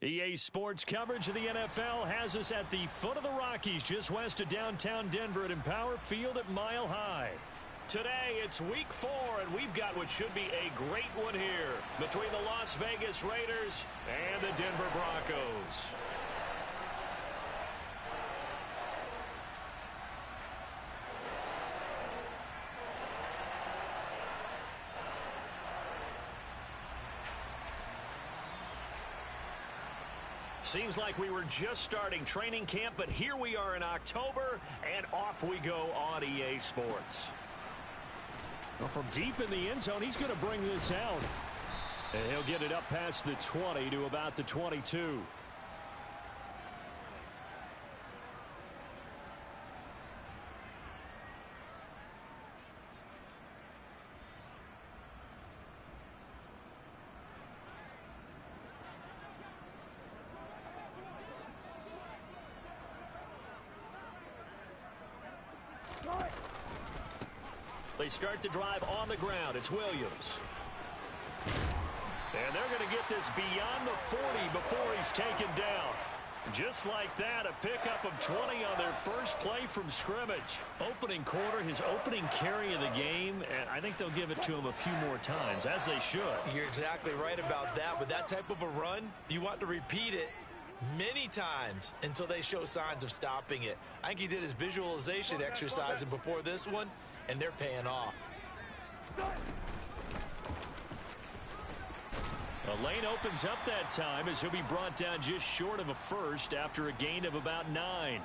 EA Sports coverage of the NFL has us at the foot of the Rockies, just west of downtown Denver at Empower Field at Mile High. Today, it's Week 4, and we've got what should be a great one here between the Las Vegas Raiders and the Denver Broncos. Seems like we were just starting training camp, but here we are in October, and off we go on EA Sports. Well, from deep in the end zone, he's going to bring this out. And he'll get it up past the 20 to about the 22. They start the drive on the ground. It's Williams. And they're going to get this beyond the 40 before he's taken down. Just like that, a pickup of 20 on their first play from scrimmage. Opening quarter, his opening carry of the game, and I think they'll give it to him a few more times, as they should. You're exactly right about that. With that type of a run, you want to repeat it many times until they show signs of stopping it. I think he did his visualization exercise before this one, and they're paying off. The lane opens up that time as he'll be brought down just short of a first after a gain of about 9.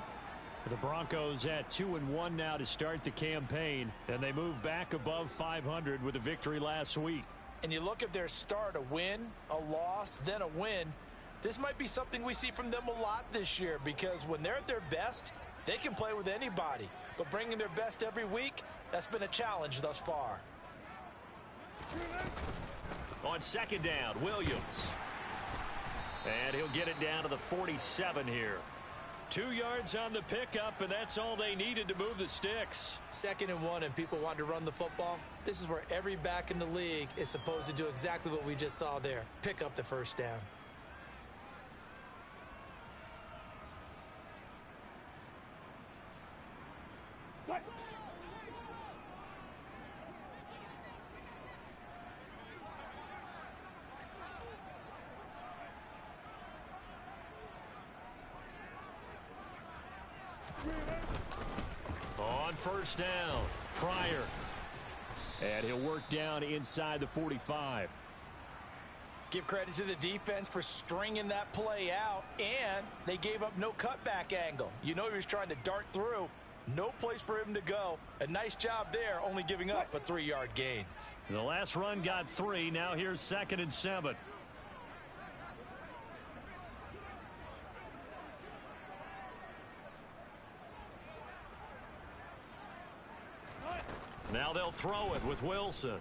The Broncos at 2-1 now to start the campaign, and they move back above 500 with a victory last week. And you look at their start, a win, a loss, then a win. This might be something we see from them a lot this year, because when they're at their best, they can play with anybody. But bringing their best every week, that's been a challenge thus far. On second down, Williams. And he'll get it down to the 47 here. 2 yards on the pickup, and that's all they needed to move the sticks. 2nd and 1, and people want to run the football. This is where every back in the league is supposed to do exactly what we just saw there. Pick up the first down. On first down, Pryor. And he'll work down inside the 45. Give credit to the defense for stringing that play out, and they gave up no cutback angle. You know he was trying to dart through. No place for him to go. A nice job there, only giving up a 3-yard gain. The last run got 3. Now here's 2nd and 7. Now they'll throw it with Wilson.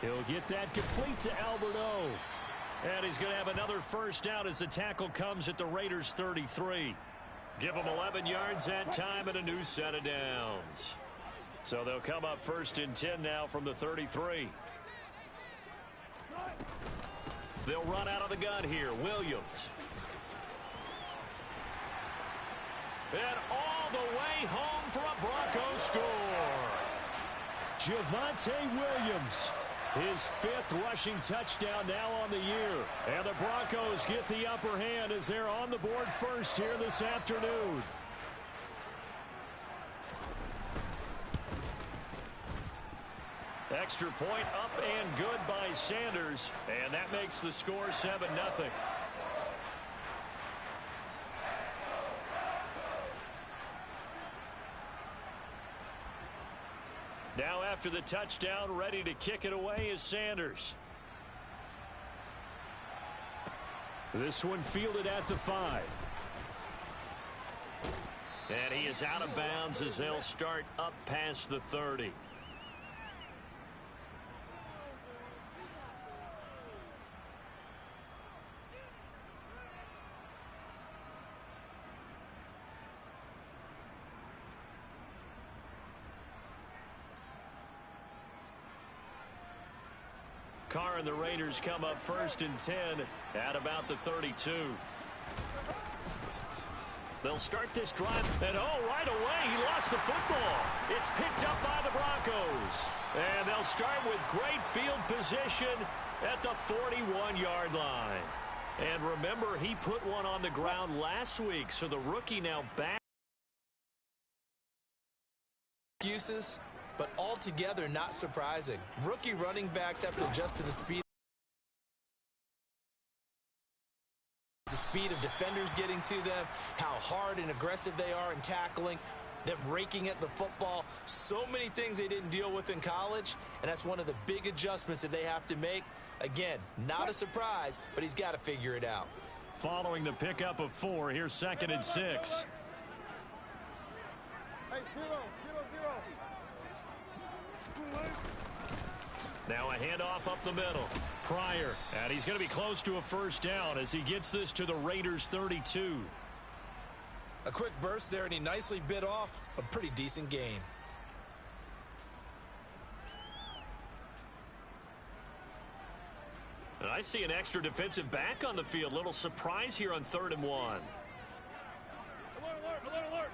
He'll get that complete to Alberto. And he's going to have another first down as the tackle comes at the Raiders' 33. Give them 11 yards that time and a new set of downs. So they'll come up 1st and 10 now from the 33. They'll run out of the gun here. Williams. And all the way home for a Broncos score. Javonte Williams, his 5th rushing touchdown now on the year. And the Broncos get the upper hand as they're on the board first here this afternoon. Extra point up and good by Sanders. And that makes the score 7-0. Now after the touchdown, ready to kick it away is Sanders. This one fielded at the 5. And he is out of bounds as they'll start up past the 30. Carr and the Raiders come up 1st and 10 at about the 32. They'll start this drive, and right away, he lost the football. It's picked up by the Broncos. And they'll start with great field position at the 41-yard line. And remember, he put one on the ground last week, so the rookie now back. Excuses, but altogether not surprising. Rookie running backs have to adjust to the speed of defenders getting to them, how hard and aggressive they are in tackling, them raking at the football. So many things they didn't deal with in college, and that's one of the big adjustments that they have to make. Again, not a surprise, but he's got to figure it out. Following the pickup of 4, here's 2nd and 6. Hey, zero. Now a handoff up the middle. Pryor, and he's going to be close to a 1st down as he gets this to the Raiders' 32. A quick burst there, and he nicely bit off a pretty decent gain. And I see an extra defensive back on the field. Little surprise here on 3rd and 1. Alert.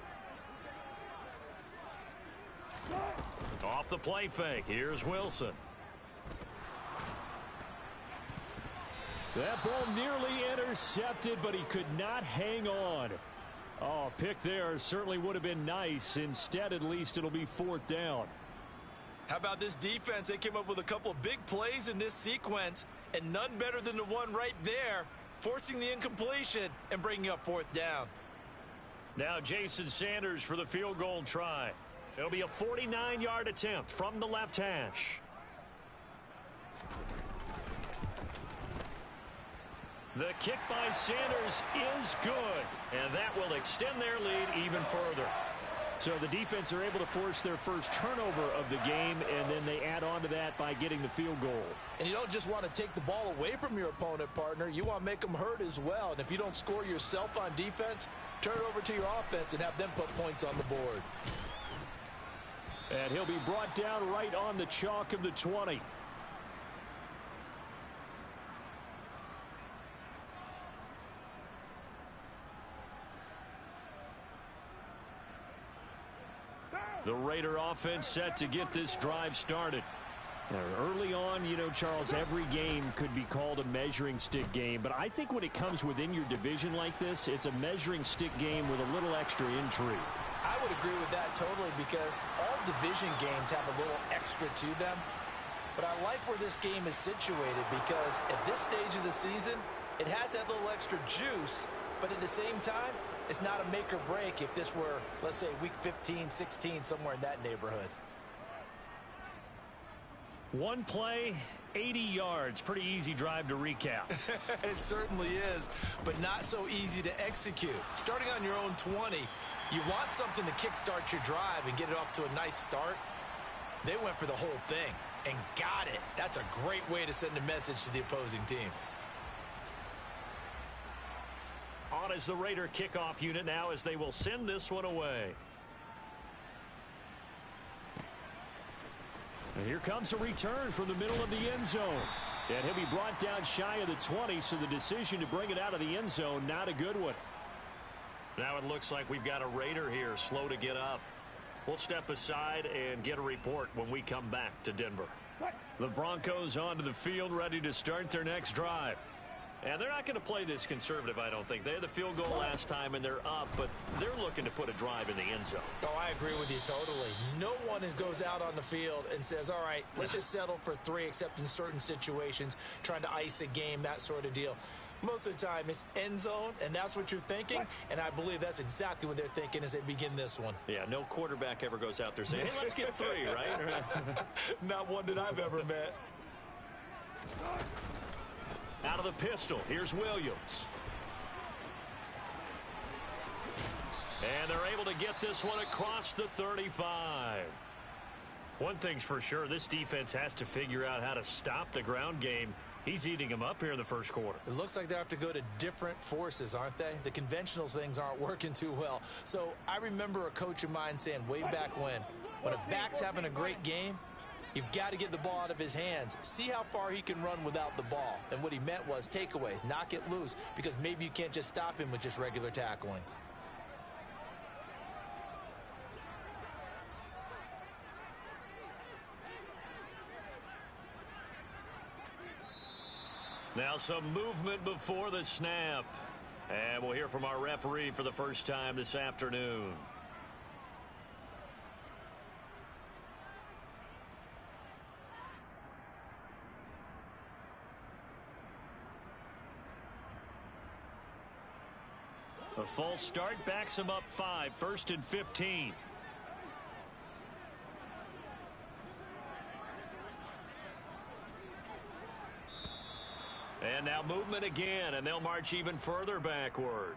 Off the play fake. Here's Wilson. That ball nearly intercepted, but he could not hang on. Oh, pick there certainly would have been nice. Instead, at least it'll be 4th down. How about this defense? They came up with a couple of big plays in this sequence, and none better than the one right there, forcing the incompletion and bringing up 4th down. Now Jason Sanders for the field goal try. It'll be a 49-yard attempt from the left hash. The kick by Sanders is good, and that will extend their lead even further. So the defense are able to force their first turnover of the game, and then they add on to that by getting the field goal. And you don't just want to take the ball away from your opponent, partner. You want to make them hurt as well. And if you don't score yourself on defense, turn it over to your offense and have them put points on the board. And he'll be brought down right on the chalk of the 20. The Raider offense set to get this drive started. Now, early on, you know, Charles, every game could be called a measuring stick game. But I think when it comes within your division like this, it's a measuring stick game with a little extra intrigue. I would agree with that totally, because all division games have a little extra to them. But I like where this game is situated, because at this stage of the season, it has that little extra juice, but at the same time, it's not a make or break if this were, let's say, week 15, 16, somewhere in that neighborhood. One play, 80 yards. Pretty easy drive to recap. It certainly is, but not so easy to execute. Starting on your own 20, you want something to kickstart your drive and get it off to a nice start. They went for the whole thing and got it. That's a great way to send a message to the opposing team. On is the Raider kickoff unit now as they will send this one away. And here comes a return from the middle of the end zone. And he'll be brought down shy of the 20, so the decision to bring it out of the end zone, not a good one. Now it looks like we've got a Raider here, slow to get up. We'll step aside and get a report when we come back to Denver. The Broncos onto the field, ready to start their next drive. And they're not going to play this conservative, I don't think. They had the field goal last time, and they're up, but they're looking to put a drive in the end zone. Oh, I agree with you totally. No one goes out on the field and says, all right, let's just settle for 3, except in certain situations, trying to ice a game, that sort of deal. Most of the time, it's end zone, and that's what you're thinking, and I believe that's exactly what they're thinking as they begin this one. Yeah, no quarterback ever goes out there saying, hey, let's get 3, right? Not one that I've ever met. Out of the pistol, here's Williams. And they're able to get this one across the 35. One thing's for sure, this defense has to figure out how to stop the ground game. He's eating them up here in the first quarter. It looks like they have to go to different forces, aren't they? The conventional things aren't working too well. So I remember a coach of mine saying way back when a back's having a great game, You've got to get the ball out of his hands. See how far he can run without the ball. And what he meant was takeaways, knock it loose, because maybe you can't just stop him with just regular tackling. Now some movement before the snap. And we'll hear from our referee for the first time this afternoon. A false start backs him up 5, 1st and 15. And now movement again, and they'll march even further backward.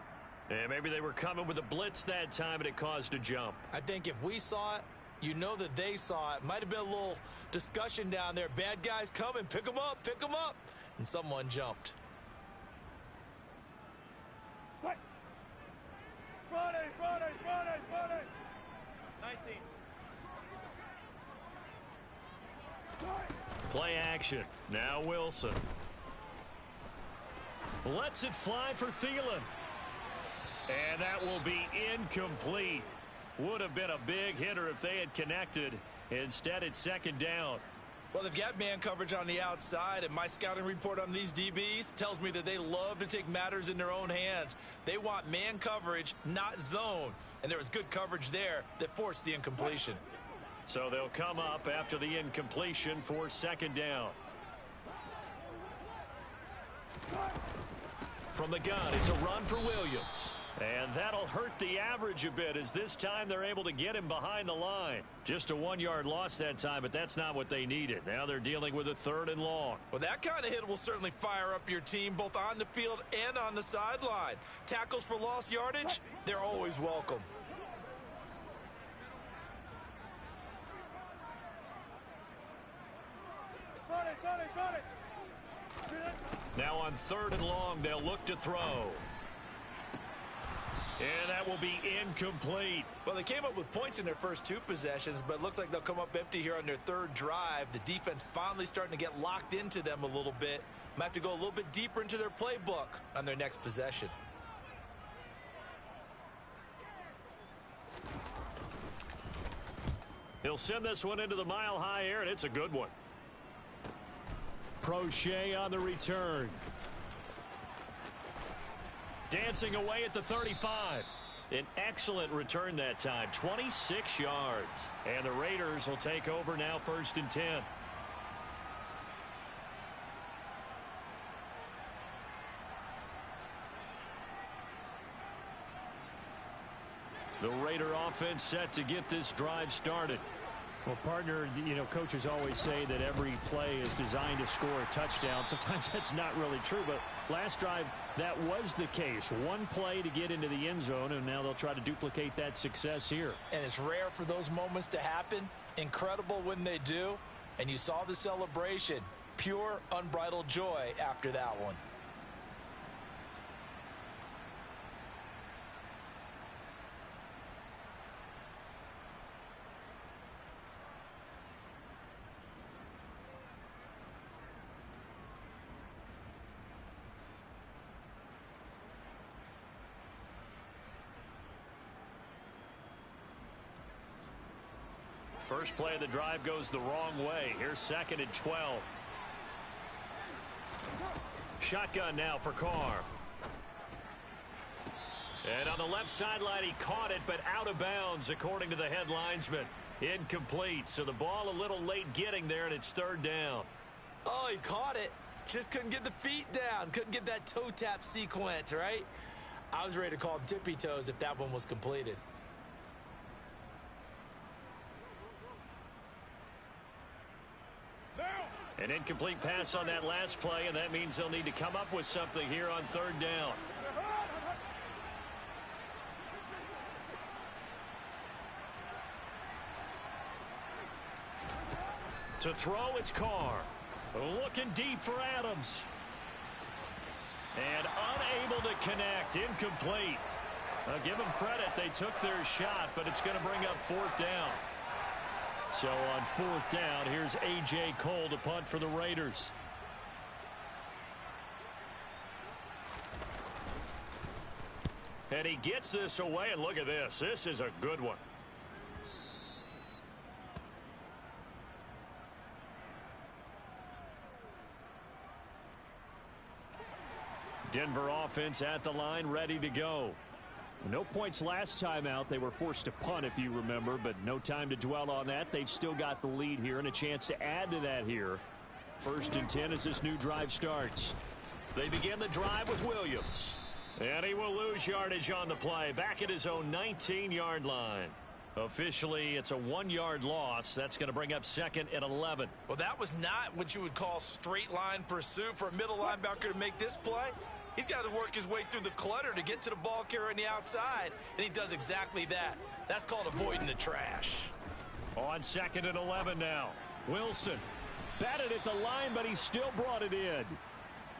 And maybe they were coming with a blitz that time, and it caused a jump. I think if we saw it, you know that they saw it. Might have been a little discussion down there. Bad guys coming, pick them up, pick them up. And someone jumped. Friday. 19. Play action. Now Wilson. Lets it fly for Thielen. And that will be incomplete. Would have been a big hitter if they had connected. Instead, it's 2nd down. Well, they've got man coverage on the outside, and my scouting report on these DBs tells me that they love to take matters in their own hands. They want man coverage, not zone. And there was good coverage there that forced the incompletion. So they'll come up after the incompletion for 2nd down. From the gun, it's a run for Williams. And that'll hurt the average a bit, as this time they're able to get him behind the line. Just a 1-yard loss that time, but that's not what they needed. Now they're dealing with a 3rd and long. Well, that kind of hit will certainly fire up your team, both on the field and on the sideline. Tackles for lost yardage, they're always welcome. Now on 3rd and long, they'll look to throw. And that will be incomplete. Well, they came up with points in their first 2 possessions, but it looks like they'll come up empty here on their 3rd drive. The defense finally starting to get locked into them a little bit. Might have to go a little bit deeper into their playbook on their next possession. He'll send this one into the mile-high air, and it's a good one. Prochet on the return. Dancing away at the 35. An excellent return that time, 26 yards. And the Raiders will take over now, 1st and 10. The Raider offense set to get this drive started. Well, partner, you know, coaches always say that every play is designed to score a touchdown. Sometimes that's not really true, but last drive, that was the case. One play to get into the end zone, and now they'll try to duplicate that success here. And it's rare for those moments to happen. Incredible when they do. And you saw the celebration. Pure, unbridled joy after that one. First play of the drive goes the wrong way. Here's 2nd and 12. Shotgun now for Carr. And on the left sideline, he caught it, but out of bounds, according to the head linesman. Incomplete, so the ball a little late getting there, and it's 3rd down. Oh, he caught it. Just couldn't get the feet down. Couldn't get that toe tap sequence, right? I was ready to call him tippy toes if that one was completed. An incomplete pass on that last play, and that means they'll need to come up with something here on 3rd down. To throw, it's Carr. Looking deep for Adams. And unable to connect. Incomplete. I'll give them credit. They took their shot, but it's going to bring up 4th down. So on 4th down, here's A.J. Cole to punt for the Raiders. And he gets this away, and look at this. This is a good one. Denver offense at the line, ready to go. No points last time out. They were forced to punt, if you remember, but no time to dwell on that. They've still got the lead here and a chance to add to that here. 1st and 10 as this new drive starts. They begin the drive with Williams. And he will lose yardage on the play, back at his own 19-yard line. Officially, it's a 1-yard loss. That's going to bring up 2nd and 11. Well, that was not what you would call straight line pursuit for a middle linebacker to make this play. He's got to work his way through the clutter to get to the ball carrier on the outside, and he does exactly that. That's called avoiding the trash. On 2nd and 11 now. Wilson batted at the line, but he still brought it in.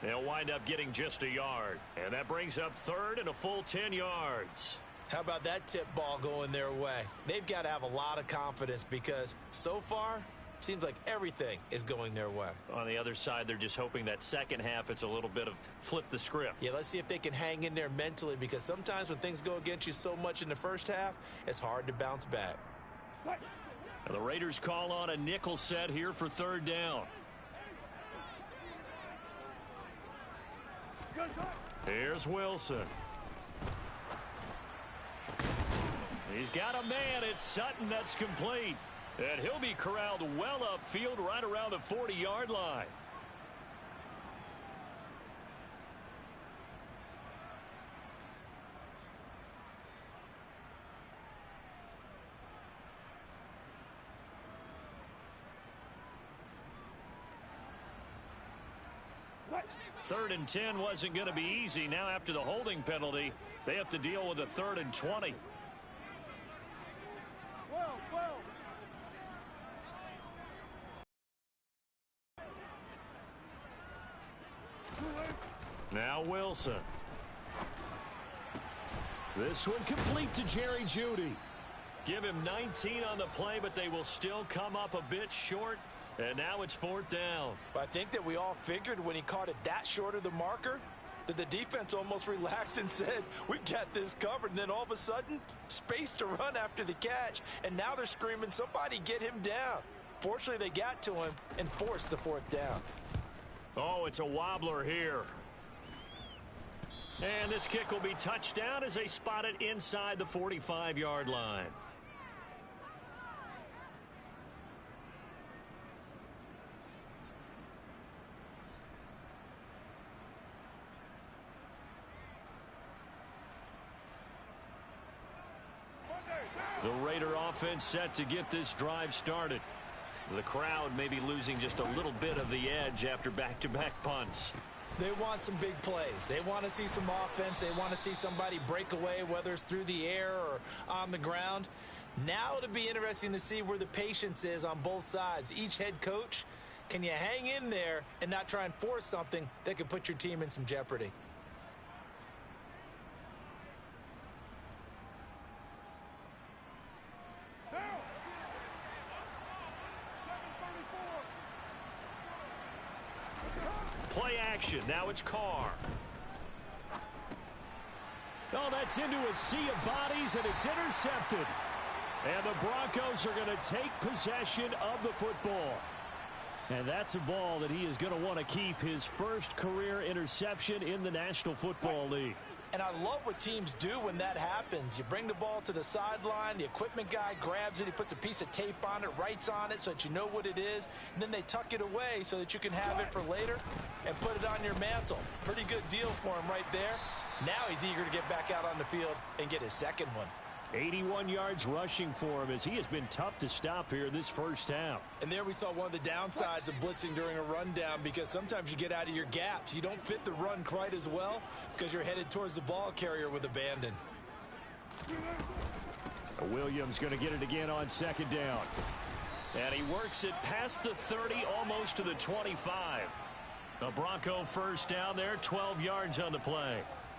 They'll wind up getting just a yard, and that brings up 3rd and a full 10 yards. How about that tip ball going their way? They've got to have a lot of confidence because so far, seems like everything is going their way. On the other side, they're just hoping that second half it's a little bit of flip the script. Yeah, let's see if they can hang in there mentally because sometimes when things go against you so much in the first half, it's hard to bounce back. And the Raiders call on a nickel set here for 3rd down. Here's Wilson. He's got a man. It's Sutton that's complete. And he'll be corralled well upfield right around the 40-yard line. What? 3rd and 10 wasn't going to be easy. Now after the holding penalty, they have to deal with a 3rd and 20. Now Wilson. This one complete to Jerry Jeudy. Give him 19 on the play, but they will still come up a bit short. And now it's 4th down. I think that we all figured when he caught it that short of the marker that the defense almost relaxed and said, we got this covered. And then all of a sudden, space to run after the catch. And now they're screaming, somebody get him down. Fortunately, they got to him and forced the 4th down. Oh, it's a wobbler here. And this kick will be touchdown as they spot it inside the 45-yard line. The Raider offense set to get this drive started. The crowd may be losing just a little bit of the edge after back-to-back punts. They want some big plays. They want to see some offense. They want to see somebody break away, whether it's through the air or on the ground. Now it'll be interesting to see where the patience is on both sides. Each head coach, can you hang in there and not try and force something that could put your team in some jeopardy? Play action. Now it's Carr. Oh, that's into a sea of bodies, and it's intercepted. And the Broncos are going to take possession of the football. And that's a ball that he is going to want to keep, his first career interception in the National Football League. And I love what teams do when that happens. You bring the ball to the sideline, the equipment guy grabs it, he puts a piece of tape on it, writes on it so that you know what it is, and then they tuck it away so that you can have it for later and put it on your mantle. Pretty good deal for him right there. Now he's eager to get back out on the field and get his second one. 81 yards rushing for him as he has been tough to stop here this first half. And there we saw one of the downsides of blitzing during a rundown, because sometimes you get out of your gaps. You don't fit the run quite as well because you're headed towards the ball carrier with abandon. Williams going to get it again on second down. And he works it past the 30, almost to the 25. The Bronco first down there, 12 yards on the play.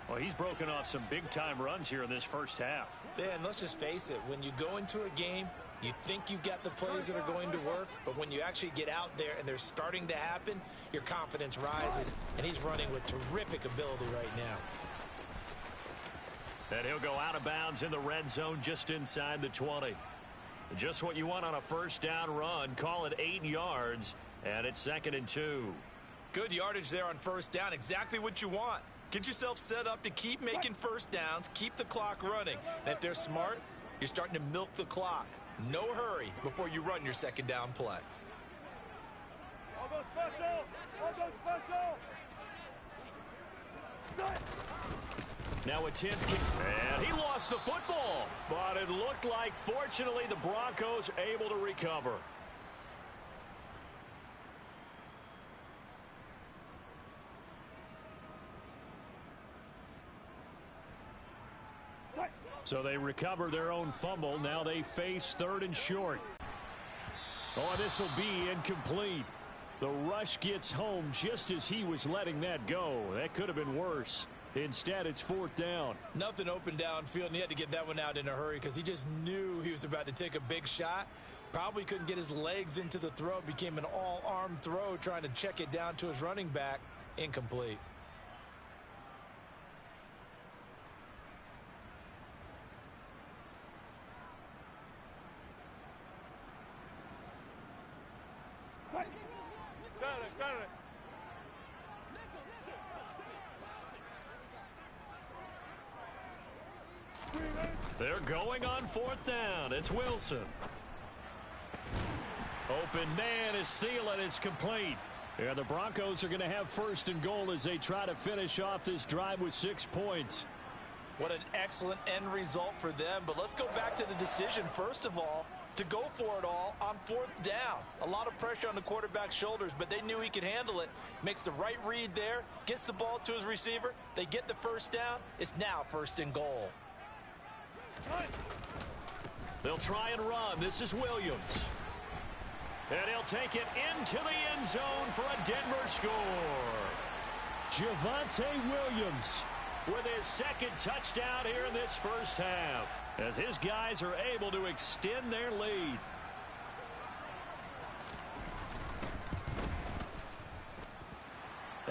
Well, he's broken off some big-time runs here in this first half. Yeah, and let's just face it. When you go into a game You think you've got the plays that are going to work, but when you actually get out there and they're starting to happen, your confidence rises, and he's running with terrific ability right now. And he'll go out of bounds in the red zone just inside the 20. Just what you want on a first down run. Call it 8 yards, and it's 2nd and 2. Good yardage there on first down. Exactly what you want. Get yourself set up to keep making first downs, keep the clock running. And if they're smart, you're starting to milk the clock. No hurry before you run your second down play. Now a 10th kick, and he lost the football. But it looked like, fortunately, the Broncos able to recover. So they recover their own fumble. Now they face 3rd and short. Oh, this will be incomplete. The rush gets home just as he was letting that go. That could have been worse. Instead, it's 4th down. Nothing open downfield, and he had to get that one out in a hurry because he just knew he was about to take a big shot. Probably couldn't get his legs into the throw. Became an all-arm throw trying to check it down to his running back. Incomplete. They're going on 4th down. It's Wilson. Open man is Thielen. It's complete. Yeah, the Broncos are going to have 1st and goal as they try to finish off this drive with 6 points. What an excellent end result for them. But let's go back to the decision, first of all, to go for it all on 4th down. A lot of pressure on the quarterback's shoulders, but they knew he could handle it. Makes the right read there, gets the ball to his receiver. They get the first down. It's now 1st and goal. They'll try and run. This is Williams. And he'll take it into the end zone for a Denver score. Javonte Williams with his 2nd touchdown here in this first half, as his guys are able to extend their lead.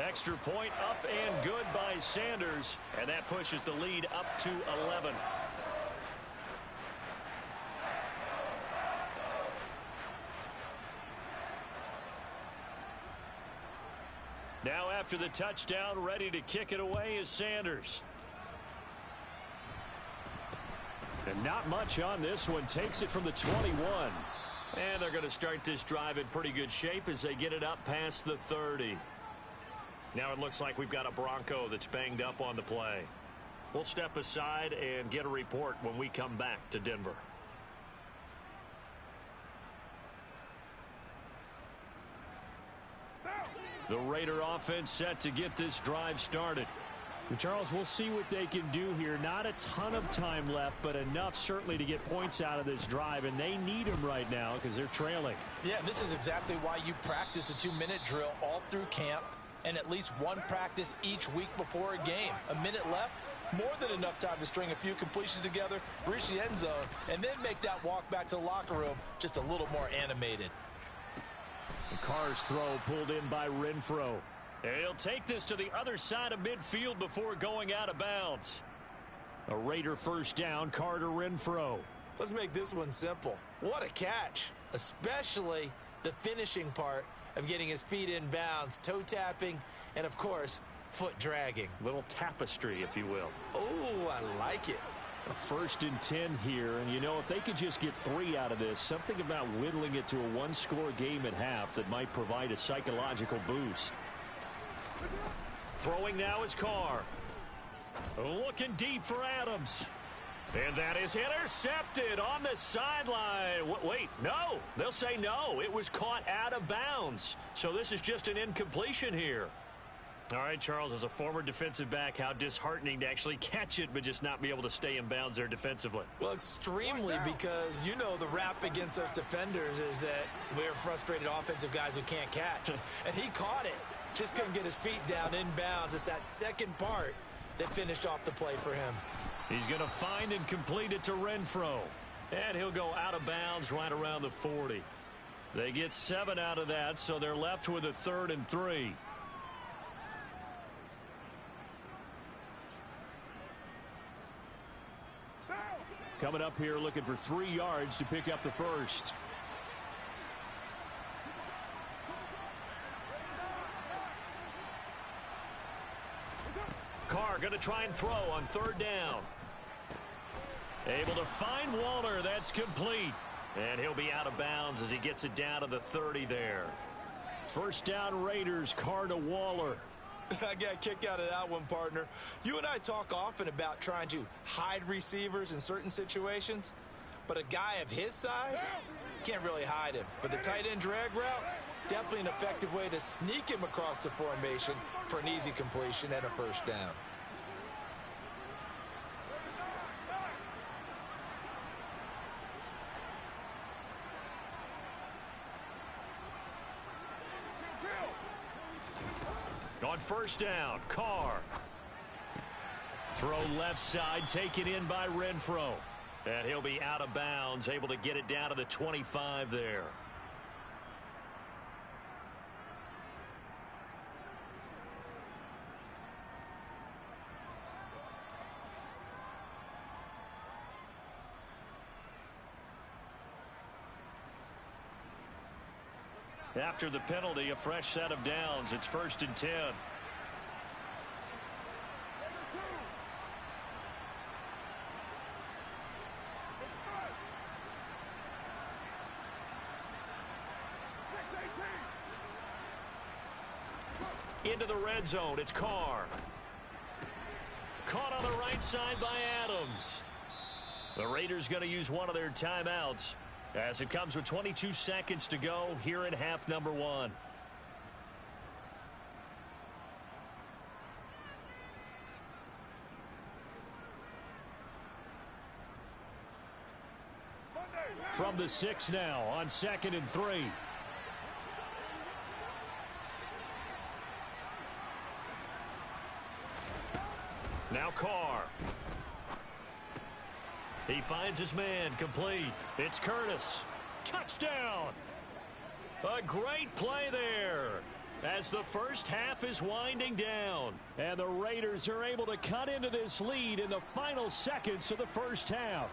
Extra point up and good by Sanders, and that pushes the lead up to 11. Now after the touchdown, ready to kick it away is Sanders. And not much on this one. Takes it from the 21. And they're going to start this drive in pretty good shape as they get it up past the 30. Now it looks like we've got a Bronco that's banged up on the play. We'll step aside and get a report when we come back to Denver. The Raider offense set to get this drive started. Charles, we'll see what they can do here. Not a ton of time left, but enough certainly to get points out of this drive, and they need them right now because they're trailing. Yeah, this is exactly why you practice a 2-minute drill all through camp and at least one practice each week before a game. A minute left, more than enough time to string a few completions together, reach the end zone, and then make that walk back to the locker room just a little more animated. The Carr's throw pulled in by Renfro. And he'll take this to the other side of midfield before going out of bounds. A Raider first down, Carter Renfro. Let's make this one simple. What a catch, especially the finishing part of getting his feet in bounds, toe tapping, and of course, foot dragging. Little tapestry, if you will. Oh, I like it. A 1st and 10 here, and you know, if they could just get 3 out of this, something about whittling it to a 1-score game at half that might provide a psychological boost. Throwing now is Carr. Looking deep for Adams. And that is intercepted on the sideline. Wait, no. They'll say no. It was caught out of bounds. So this is just an incompletion here. All right, Charles, as a former defensive back, how disheartening to actually catch it but just not be able to stay in bounds there defensively. Well, extremely, because you know the rap against us defenders is that we're frustrated offensive guys who can't catch. And he caught it. Just couldn't get his feet down in bounds. It's that second part that finished off the play for him. He's going to find and complete it to Renfro. And he'll go out of bounds right around the 40. They get 7 out of that, so they're left with a 3rd and 3. Coming up here looking for 3 yards to pick up the first. Carr going to try and throw on 3rd down. Able to find Waller. That's complete. And he'll be out of bounds as he gets it down to the 30 there. First down Raiders. Carr to Waller. I got a kick out of that one, partner. You and I talk often about trying to hide receivers in certain situations, but a guy of his size can't really hide him. But the tight end drag route, definitely an effective way to sneak him across the formation for an easy completion and a first down. On first down, Carr. Throw left side, taken in by Renfro. And he'll be out of bounds, able to get it down to the 25 there. After the penalty, a fresh set of downs. It's 1st and 10. Into the red zone. It's Carr. Caught on the right side by Adams. The Raiders going to use one of their timeouts, as it comes with 22 seconds to go here in half number 1. From the 6 now on 2nd and 3. Now Carr. He finds his man, complete. It's Curtis. Touchdown! A great play there as the first half is winding down. And the Raiders are able to cut into this lead in the final seconds of the first half.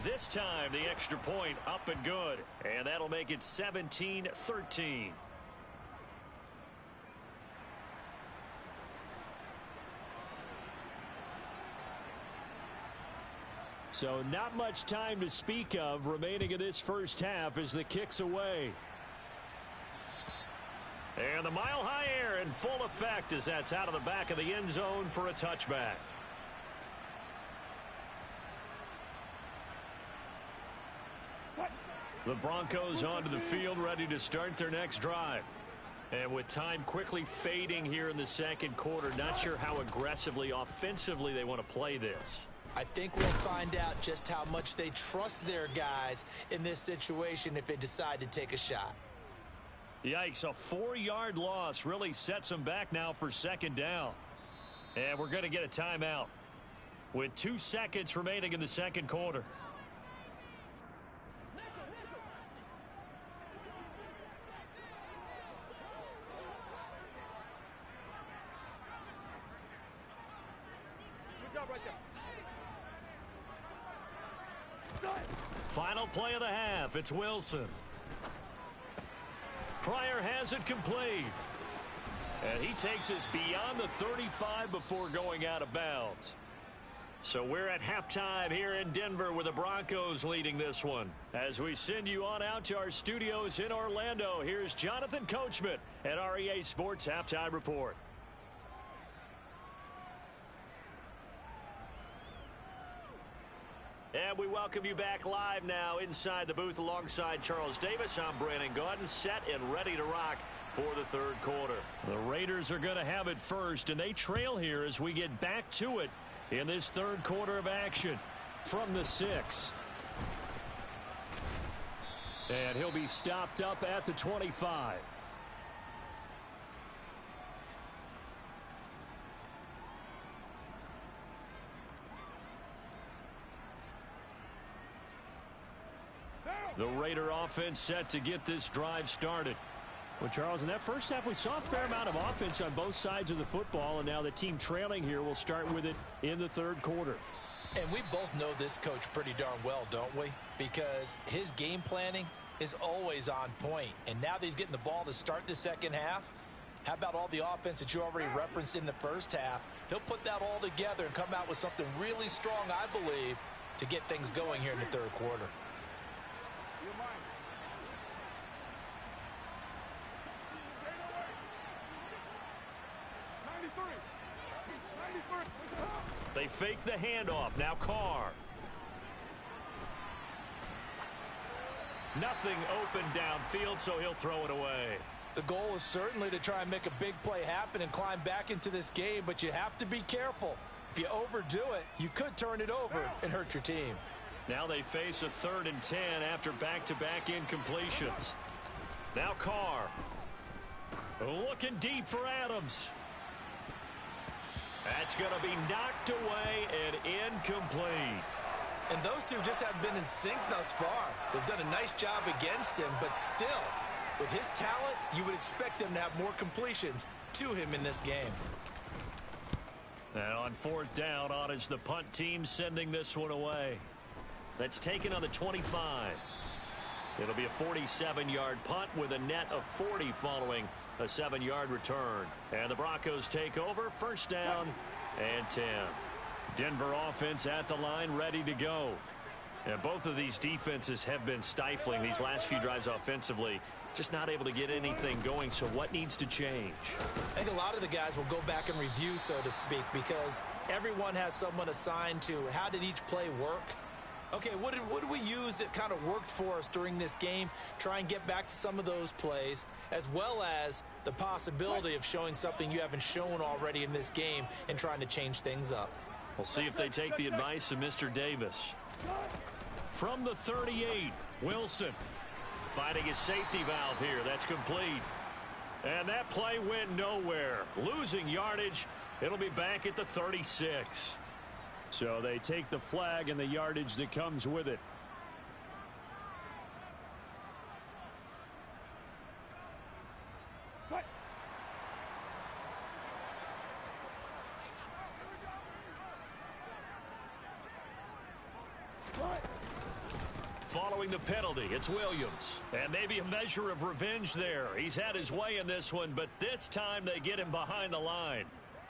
This time, the extra point up and good. And that'll make it 17-13. So not much time to speak of remaining in this first half as the kick's away. And the mile-high air in full effect as that's out of the back of the end zone for a touchback. The Broncos onto the field, ready to start their next drive. And with time quickly fading here in the second quarter, not sure how aggressively, offensively they want to play this. I think we'll find out just how much they trust their guys in this situation if they decide to take a shot. Yikes, a 4-yard loss really sets them back now for 2nd down. And we're going to get a timeout with 2 seconds remaining in the second quarter. Final play of the half. It's Wilson. Pryor has it complete. And he takes us beyond the 35 before going out of bounds. So we're at halftime here in Denver with the Broncos leading this one. As we send you on out to our studios in Orlando, here's Jonathan Coachman at REA Sports Halftime Report. And we welcome you back live now inside the booth alongside Charles Davis. I'm Brandon Gaudin, set and ready to rock for the third quarter. The Raiders are going to have it first, and they trail here as we get back to it in this third quarter of action. From the 6. And he'll be stopped up at the 25. The Raider offense set to get this drive started. Well, Charles, in that first half, we saw a fair amount of offense on both sides of the football, and now the team trailing here will start with it in the third quarter. And we both know this coach pretty darn well, don't we? Because his game planning is always on point. And now that he's getting the ball to start the second half, how about all the offense that you already referenced in the first half? He'll put that all together and come out with something really strong, I believe, to get things going here in the third quarter. They fake the handoff. Now Carr. Nothing open downfield, so he'll throw it away. The goal is certainly to try and make a big play happen and climb back into this game, but you have to be careful. If you overdo it, you could turn it over and hurt your team. Now they face a 3rd and 10 after back-to-back incompletions. Now Carr. Looking deep for Adams. That's going to be knocked away and incomplete. And those two just haven't been in sync thus far. They've done a nice job against him, but still, with his talent, you would expect him to have more completions to him in this game. And on 4th down, on is the punt team sending this one away. That's taken on the 25. It'll be a 47-yard punt with a net of 40 following a 7-yard return. And the Broncos take over. 1st down and 10. Denver offense at the line, ready to go. And both of these defenses have been stifling these last few drives offensively. Just not able to get anything going. So what needs to change? I think a lot of the guys will go back and review, so to speak, because everyone has someone assigned to how did each play work. Okay, what did we use that kind of worked for us during this game? Try and get back to some of those plays, as well as the possibility of showing something you haven't shown already in this game and trying to change things up. We'll see if they take the advice of Mr. Davis. From the 38, Wilson finding his safety valve here. That's complete. And that play went nowhere. Losing yardage. It'll be back at the 36. So they take the flag and the yardage that comes with it. Following the penalty, it's Williams. And maybe a measure of revenge there. He's had his way in this one, but this time they get him behind the line.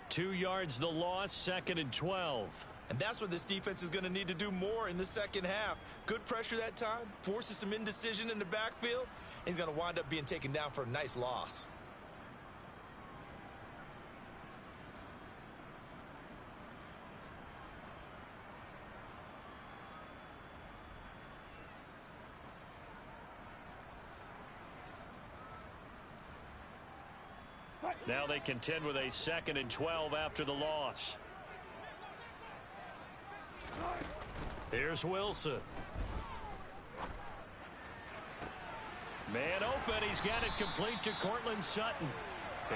2 yards the loss, 2nd and 12. And that's what this defense is going to need to do more in the second half. Good pressure that time, forces some indecision in the backfield. He's going to wind up being taken down for a nice loss. Now they contend with a 2nd and 12 after the loss. Here's Wilson. Man open. He's got it complete to Courtland Sutton.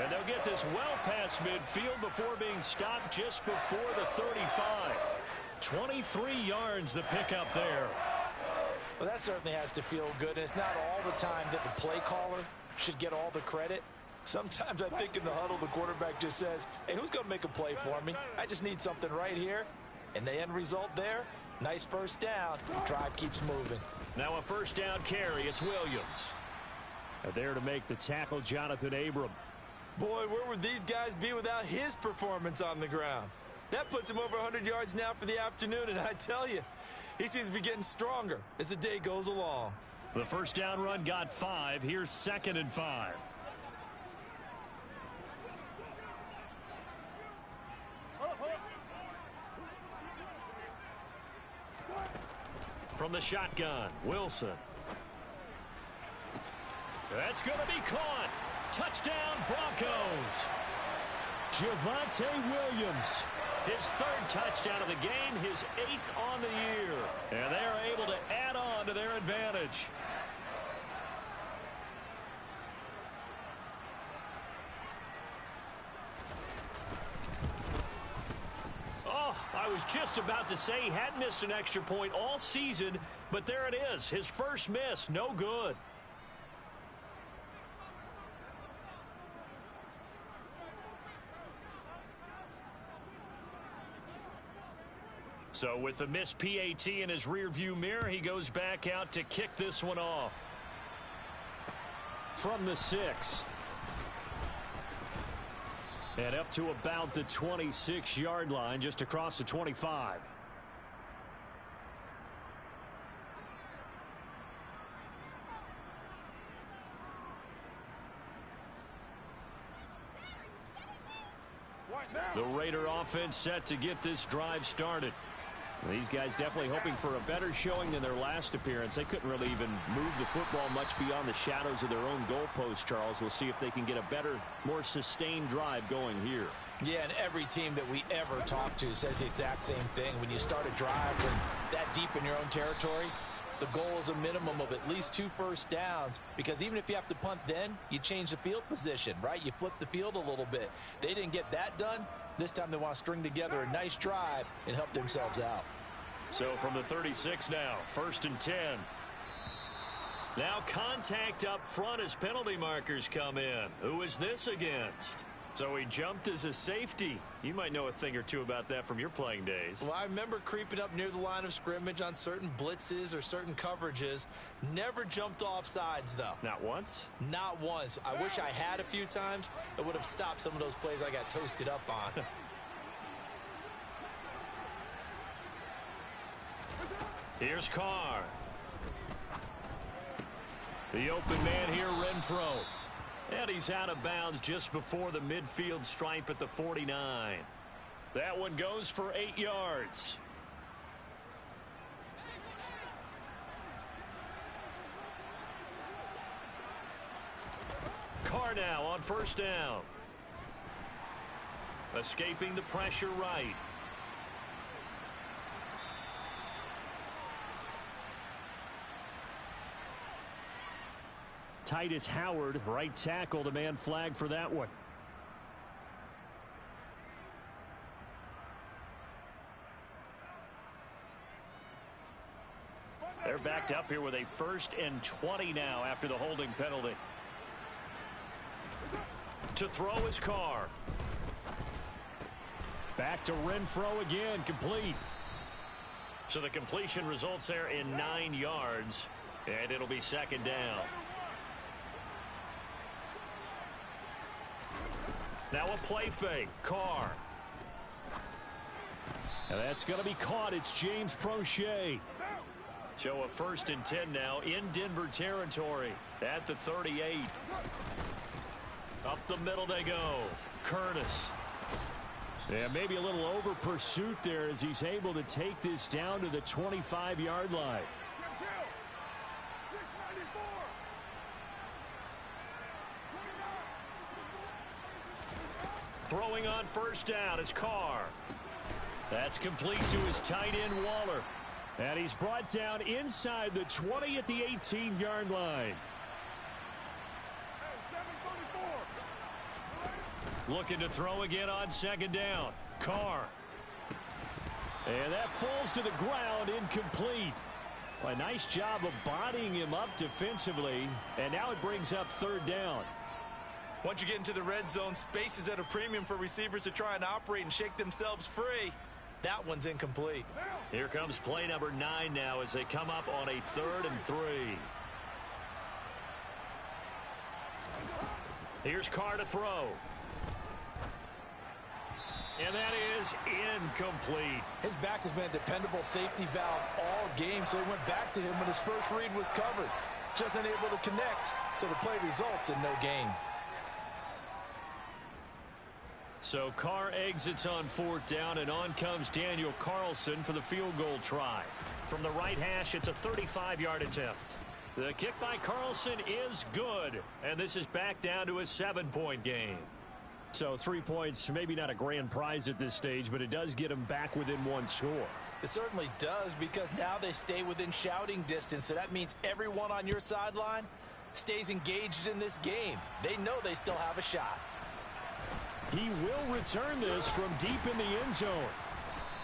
And they'll get this well past midfield before being stopped just before the 35. 23 yards the pickup there. Well, that certainly has to feel good. And it's not all the time that the play caller should get all the credit. Sometimes I think in the huddle, the quarterback just says, hey, who's going to make a play for me? I just need something right here. And the end result there, nice 1st down. Drive keeps moving. Now a 1st down carry. It's Williams. There to make the tackle, Jonathan Abram. Boy, where would these guys be without his performance on the ground? That puts him over 100 yards now for the afternoon, and I tell you, he seems to be getting stronger as the day goes along. The 1st down run got 5. Here's 2nd and 5. From the shotgun, Wilson. That's going to be caught. Touchdown, Broncos. Javonte Williams. His 3rd touchdown of the game, his 8th on the year. And they're able to add on to their advantage. was just about to say he hadn't missed an extra point all season, but there it is. His first miss, no good. So with the missed PAT in his rearview mirror, he goes back out to kick this one off. From the 6. And up to about the 26-yard line, just across the 25. The Raider offense set to get this drive started. These guys definitely hoping for a better showing than their last appearance. They couldn't really even move the football much beyond the shadows of their own goalpost, Charles. We'll see if they can get a better, more sustained drive going here. Yeah, and every team that we ever talk to says the exact same thing. When you start a drive from that deep in your own territory, the goal is a minimum of at least 2 first downs, because even if you have to punt then, you change the field position, right? You flip the field a little bit. They didn't get that done. This time they want to string together a nice drive and help themselves out. So from the 36 now, 1st and 10. Now contact up front as penalty markers come in. Who is this against? So he jumped as a safety. You might know a thing or two about that from your playing days. Well, I remember creeping up near the line of scrimmage on certain blitzes or certain coverages. Never jumped off sides, though. Not once? Not once. I wish I had a few times. It would have stopped some of those plays I got toasted up on. Here's Carr. The open man here, Renfro. And he's out of bounds just before the midfield stripe at the 49. That one goes for 8 yards. Carr now on 1st down. Escaping the pressure right. Titus Howard, right tackle, the man flag for that one. They're backed up here with a 1st and 20 now after the holding penalty. To throw his Carr. Back to Renfro again, complete. So the completion results there in 9 yards, and it'll be 2nd down. Now a play fake. Carr. And that's going to be caught. It's James Prochet. So a 1st and 10 now in Denver territory at the 38. Up the middle they go. Curtis. Yeah, maybe a little over pursuit there as he's able to take this down to the 25-yard line. Throwing on 1st down is Carr. That's complete to his tight end, Waller. And he's brought down inside the 20 at the 18-yard line. Looking to throw again on 2nd down. Carr. And that falls to the ground, incomplete. A nice job of bodying him up defensively. And now it brings up 3rd down. Once you get into the red zone, space is at a premium for receivers to try and operate and shake themselves free. That one's incomplete. Here comes play number 9 now as they come up on a 3rd and 3. Here's Carr to throw. And that is incomplete. His back has been a dependable safety valve all game, so he went back to him when his first read was covered. Just unable to connect, so the play results in no gain. So Carr exits on 4th down, and on comes Daniel Carlson for the field goal try. From the right hash, it's a 35-yard attempt. The kick by Carlson is good, and this is back down to a 7-point game. So 3 points, maybe not a grand prize at this stage, but it does get them back within 1 score. It certainly does, because now they stay within shouting distance, so that means everyone on your sideline stays engaged in this game. They know they still have a shot. He will return this from deep in the end zone.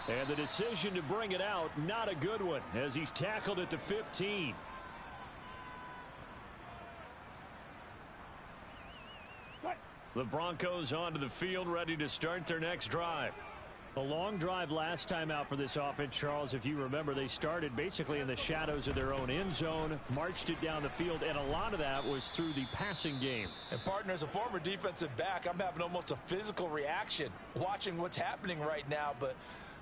And the decision to bring it out, not a good one, as he's tackled at the 15. The Broncos onto the field, ready to start their next drive. A long drive last time out for this offense, Charles. If you remember, they started basically in the shadows of their own end zone, marched it down the field, and a lot of that was through the passing game. And partner, as a former defensive back, I'm having almost a physical reaction watching what's happening right now. But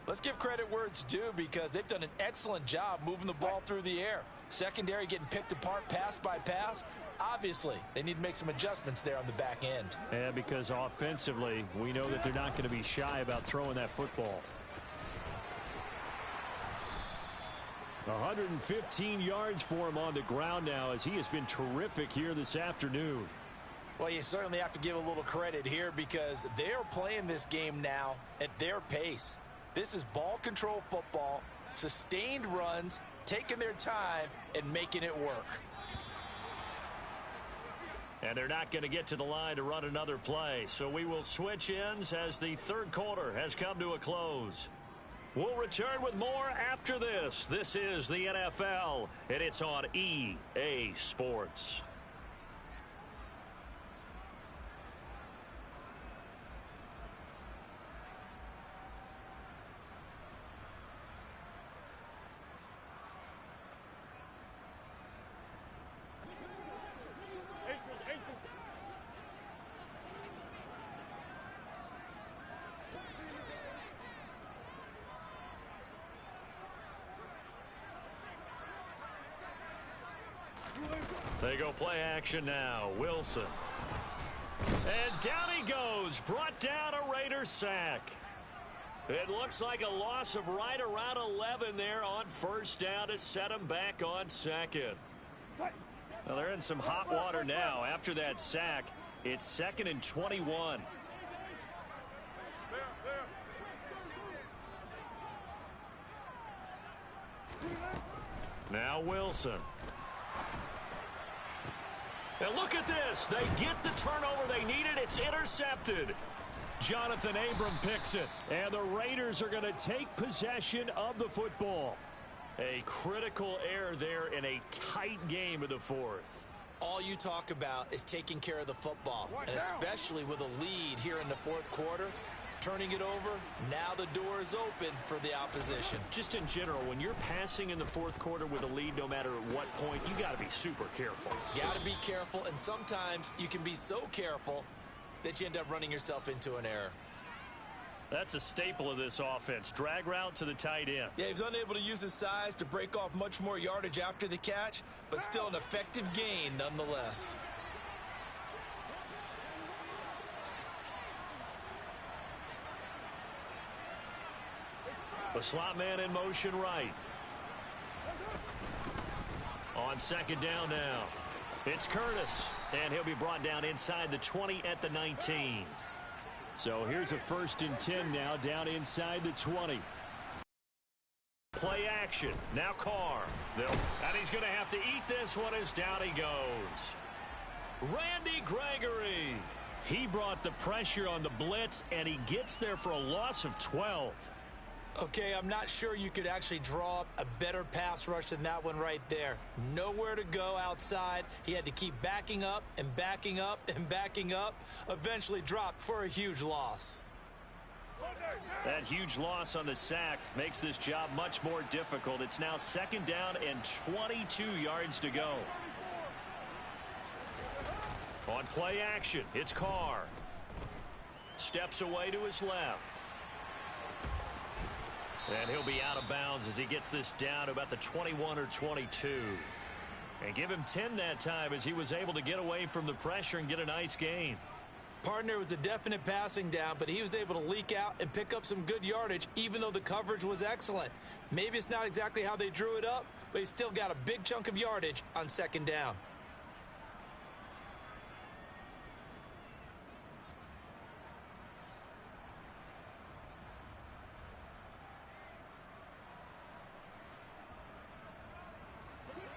let's give credit where it's due, because they've done an excellent job moving the ball through the air. Secondary getting picked apart pass by pass. Obviously, they need to make some adjustments there on the back end. Yeah, because offensively, we know that they're not going to be shy about throwing that football. 115 yards for him on the ground now, as he has been terrific here this afternoon. Well, you certainly have to give a little credit here, because they are playing this game now at their pace. This is ball control football, sustained runs, taking their time, and making it work. And they're not going to get to the line to run another play. So we will switch ends as the third quarter has come to a close. We'll return with more after this. This is the NFL, and it's on EA Sports. They go play action now. Wilson. And down he goes. Brought down a Raider sack. It looks like a loss of right around 11 there on first down to set him back on second. Well, they're in some hot water now. After that sack, it's 2nd and 21. Now Wilson. And look at this. They get the turnover they needed. It's intercepted. Jonathan Abram picks it. And the Raiders are going to take possession of the football. A critical error there in a tight game of the fourth. All you talk about is taking care of the football, and especially with a lead here in the fourth quarter. Turning it over, now the door is open for the opposition. Just in general, when you're passing in the fourth quarter with a lead, no matter at what point, you got to be super careful. Got to be careful, and sometimes you can be so careful that you end up running yourself into an error. That's a staple of this offense. Drag route to the tight end. Yeah, he was unable to use his size to break off much more yardage after the catch, but still an effective gain nonetheless. The slot man in motion right. On second down now. It's Curtis, and he'll be brought down inside the 20 at the 19. So here's a 1st and 10 now, down inside the 20. Play action. Now Carr. And he's going to have to eat this one as down he goes. Randy Gregory. He brought the pressure on the blitz, and he gets there for a loss of 12. Okay, I'm not sure you could actually draw up a better pass rush than that one right there. Nowhere to go outside. He had to keep backing up and backing up and backing up. Eventually dropped for a huge loss. That huge loss on the sack makes this job much more difficult. It's now 2nd down and 22 yards to go. On play action, it's Carr. Steps away to his left. And he'll be out of bounds as he gets this down to about the 21 or 22. And give him 10 that time as he was able to get away from the pressure and get a nice gain. Partner, was a definite passing down, but he was able to leak out and pick up some good yardage, even though the coverage was excellent. Maybe it's not exactly how they drew it up, but he still got a big chunk of yardage on 2nd down.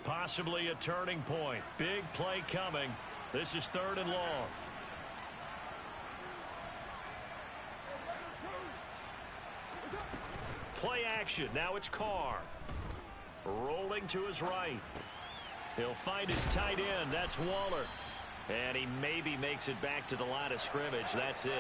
Possibly a turning point. Big play coming. This is 3rd and long. action. Now it's Carr. Rolling to his right. He'll find his tight end. That's Waller. And he maybe makes it back to the line of scrimmage. That's it.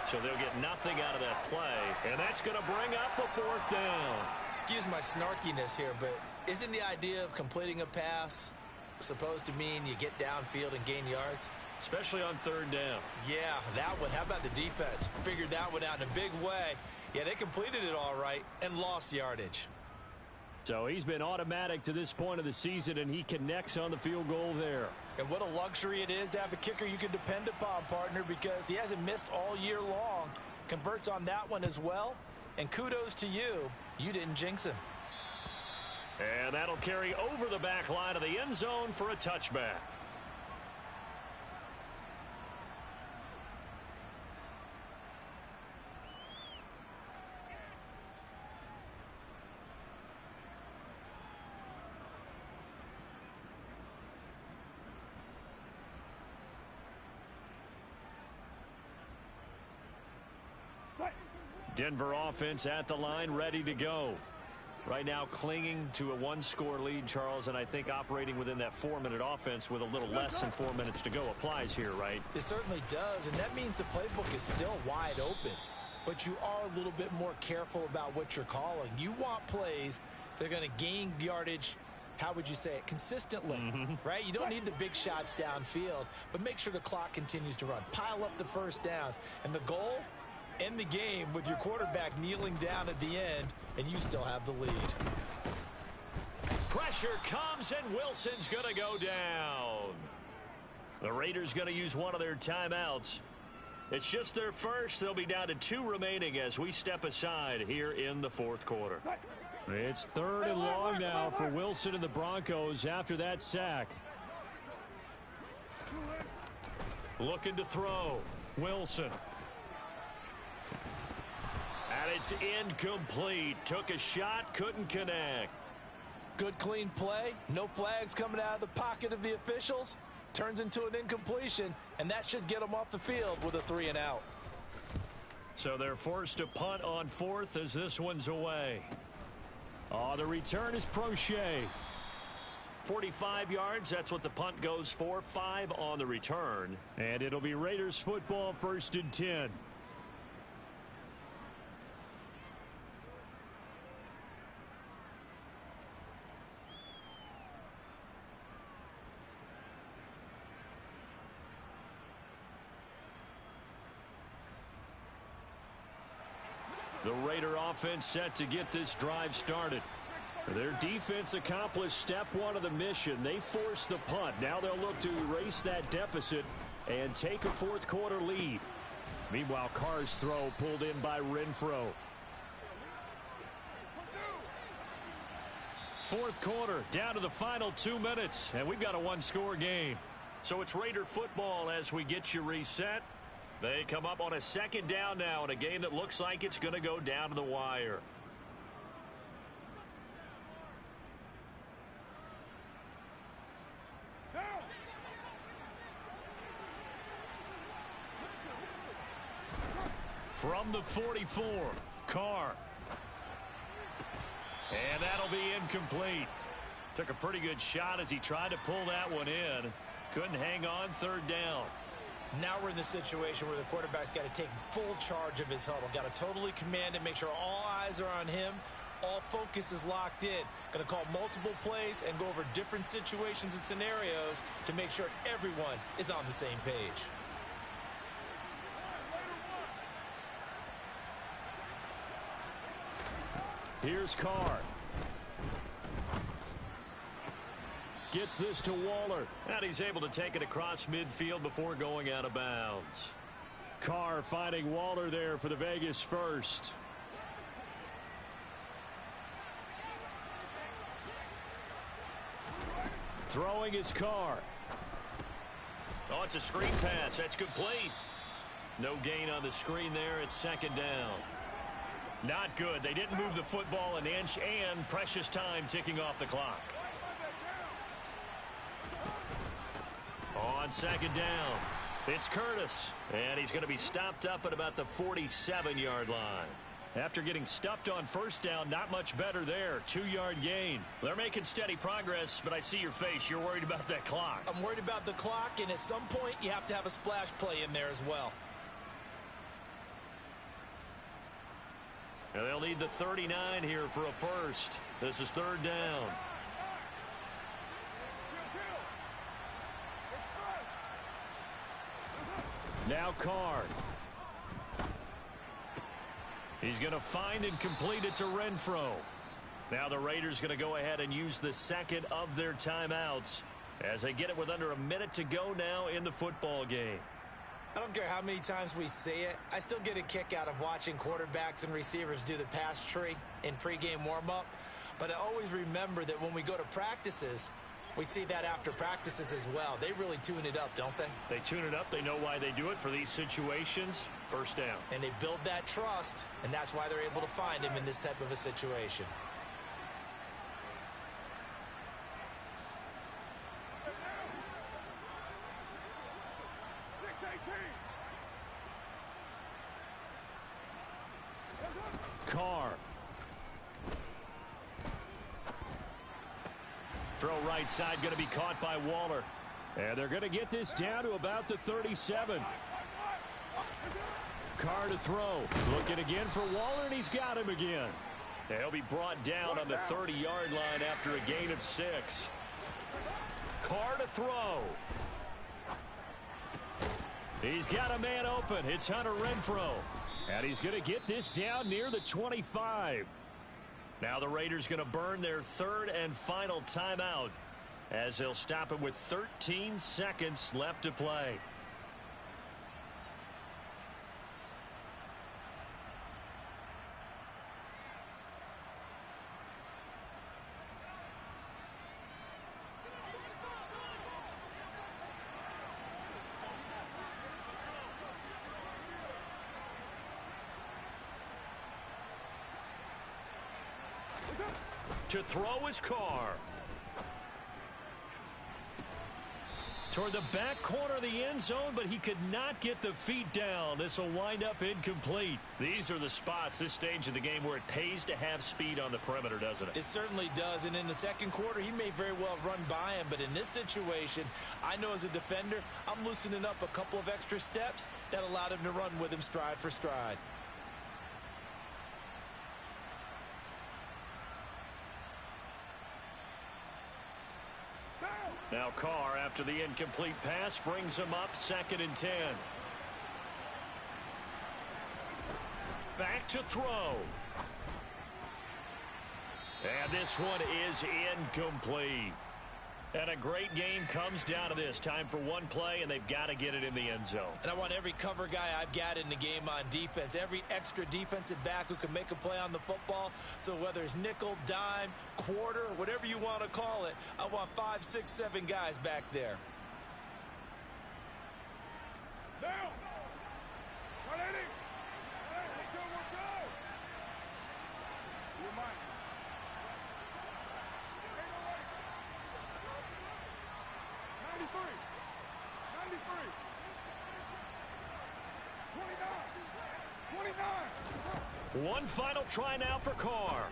So they'll get nothing out of that play. And that's going to bring up a fourth down. Excuse my snarkiness here, but isn't the idea of completing a pass supposed to mean you get downfield and gain yards? Especially on third down. Yeah, that one. How about the defense? Figured that one out in a big way. Yeah, they completed it all right and lost yardage. So he's been automatic to this point of the season, and he connects on the field goal there. And what a luxury it is to have a kicker you can depend upon, partner, because he hasn't missed all year long. Converts on that one as well. And kudos to you. You didn't jinx him. And that'll carry over the back line of the end zone for a touchback. Denver offense at the line, ready to go. Right now clinging to a one-score lead, Charles, and I think operating within that 4-minute offense with a little less than 4 minutes to go applies here, right? It certainly does, and that means the playbook is still wide open. But you are a little bit more careful about what you're calling. You want plays that are going to gain yardage, how would you say it, consistently, right? You don't need the big shots downfield, but make sure the clock continues to run. Pile up the first downs, and the goal, end the game with your quarterback kneeling down at the end, and you still have the lead. Pressure comes, and Wilson's going to go down. The Raiders going to use one of their timeouts. It's just their first. They'll be down to 2 remaining as we step aside here in the fourth quarter. It's 3rd and long now for Wilson and the Broncos after that sack. Looking to throw. Wilson. And it's incomplete. Took a shot, couldn't connect. Good clean play. No flags coming out of the pocket of the officials. Turns into an incompletion, and that should get them off the field with a 3-and-out. So they're forced to punt on 4th as this one's away. Oh, the return is Prochet. 45 yards, that's what the punt goes for. 5 on the return. And it'll be Raiders football, 1st and 10. The Raider offense set to get this drive started. Their defense accomplished step 1 of the mission. They forced the punt. Now they'll look to erase that deficit and take a fourth quarter lead. Meanwhile, Carr's throw pulled in by Renfro. Fourth quarter, down to the final 2 minutes, and we've got a one-score game. So it's Raider football as we get you reset. They come up on a 2nd down now in a game that looks like it's going to go down to the wire. From the 44, Carr. And that'll be incomplete. Took a pretty good shot as he tried to pull that one in. Couldn't hang on, 3rd down. Now we're in the situation where the quarterback's got to take full charge of his huddle. Got to totally command it, make sure all eyes are on him. All focus is locked in. Going to call multiple plays and go over different situations and scenarios to make sure everyone is on the same page. Here's Carr. Gets this to Waller. And he's able to take it across midfield before going out of bounds. Carr finding Waller there for the Vegas first. Throwing his Carr. Oh, it's a screen pass. That's complete. No gain on the screen there. It's 2nd down. Not good. They didn't move the football an inch, and precious time ticking off the clock. On 2nd down, it's Curtis, and he's going to be stopped up at about the 47-yard line. After getting stuffed on first down, not much better there. 2-yard gain. They're making steady progress, but I see your face. You're worried about that clock. I'm worried about the clock, and at some point, you have to have a splash play in there as well. And they'll need the 39 here for a first. This is 3rd down. Now Carr. He's going to find and complete it to Renfro. Now the Raiders going to go ahead and use the second of their timeouts as they get it with under a minute to go now in the football game. I don't care how many times we say it, I still get a kick out of watching quarterbacks and receivers do the pass tree in pregame warm-up. But I always remember that when we go to practices, we see that after practices as well. They really tune it up, don't they? They tune it up. They know why they do it for these situations. First down. And they build that trust, and that's why they're able to find him in this type of a situation. Carr. Throw right side going to be caught by Waller. And they're going to get this down to about the 37. Carr to throw. Looking again for Waller, and he's got him again. He'll be brought down on the 30-yard line after a gain of 6. Carr to throw. He's got a man open. It's Hunter Renfro. And he's going to get this down near the 25. Now the Raiders going to burn their 3rd and final timeout as they'll stop it with 13 seconds left to play. To throw is Carr. Toward the back corner of the end zone, but he could not get the feet down. This will wind up incomplete. These are the spots, this stage of the game, where it pays to have speed on the perimeter, doesn't it? It certainly does, and in the second quarter, he may very well run by him, but in this situation, I know as a defender, I'm loosening up a couple of extra steps that allowed him to run with him stride for stride. Now Carr, after the incomplete pass, brings him up 2nd and 10. Back to throw. And this one is incomplete. And a great game comes down to this. Time for one play, and they've got to get it in the end zone. And I want every cover guy I've got in the game on defense, every extra defensive back who can make a play on the football. So whether it's nickel, dime, quarter, whatever you want to call it, I want 5, 6, 7 guys back there. Now, let's go. You're mine. 93. 29. One final try now for Carr.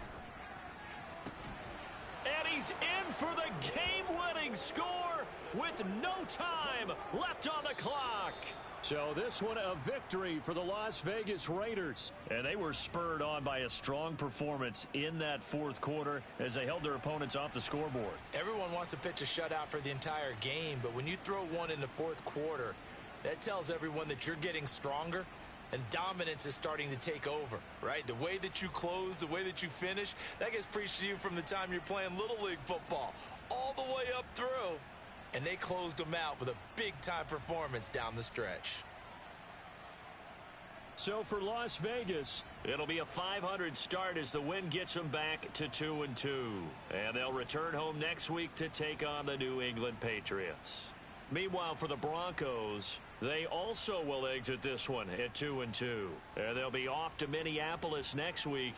And he's in for the game-winning score with no time left on the clock. So this one a victory for the Las Vegas Raiders. And they were spurred on by a strong performance in that 4th quarter as they held their opponents off the scoreboard. Everyone wants to pitch a shutout for the entire game, but when you throw one in the 4th quarter, that tells everyone that you're getting stronger and dominance is starting to take over, right? The way that you close, the way that you finish, that gets preached to you from the time you're playing Little League football all the way up through. And they closed them out with a big-time performance down the stretch. So for Las Vegas, it'll be a .500 start as the win gets them back to 2-2. And they'll return home next week to take on the New England Patriots. Meanwhile, for the Broncos, they also will exit this one at 2-2. And they'll be off to Minneapolis next week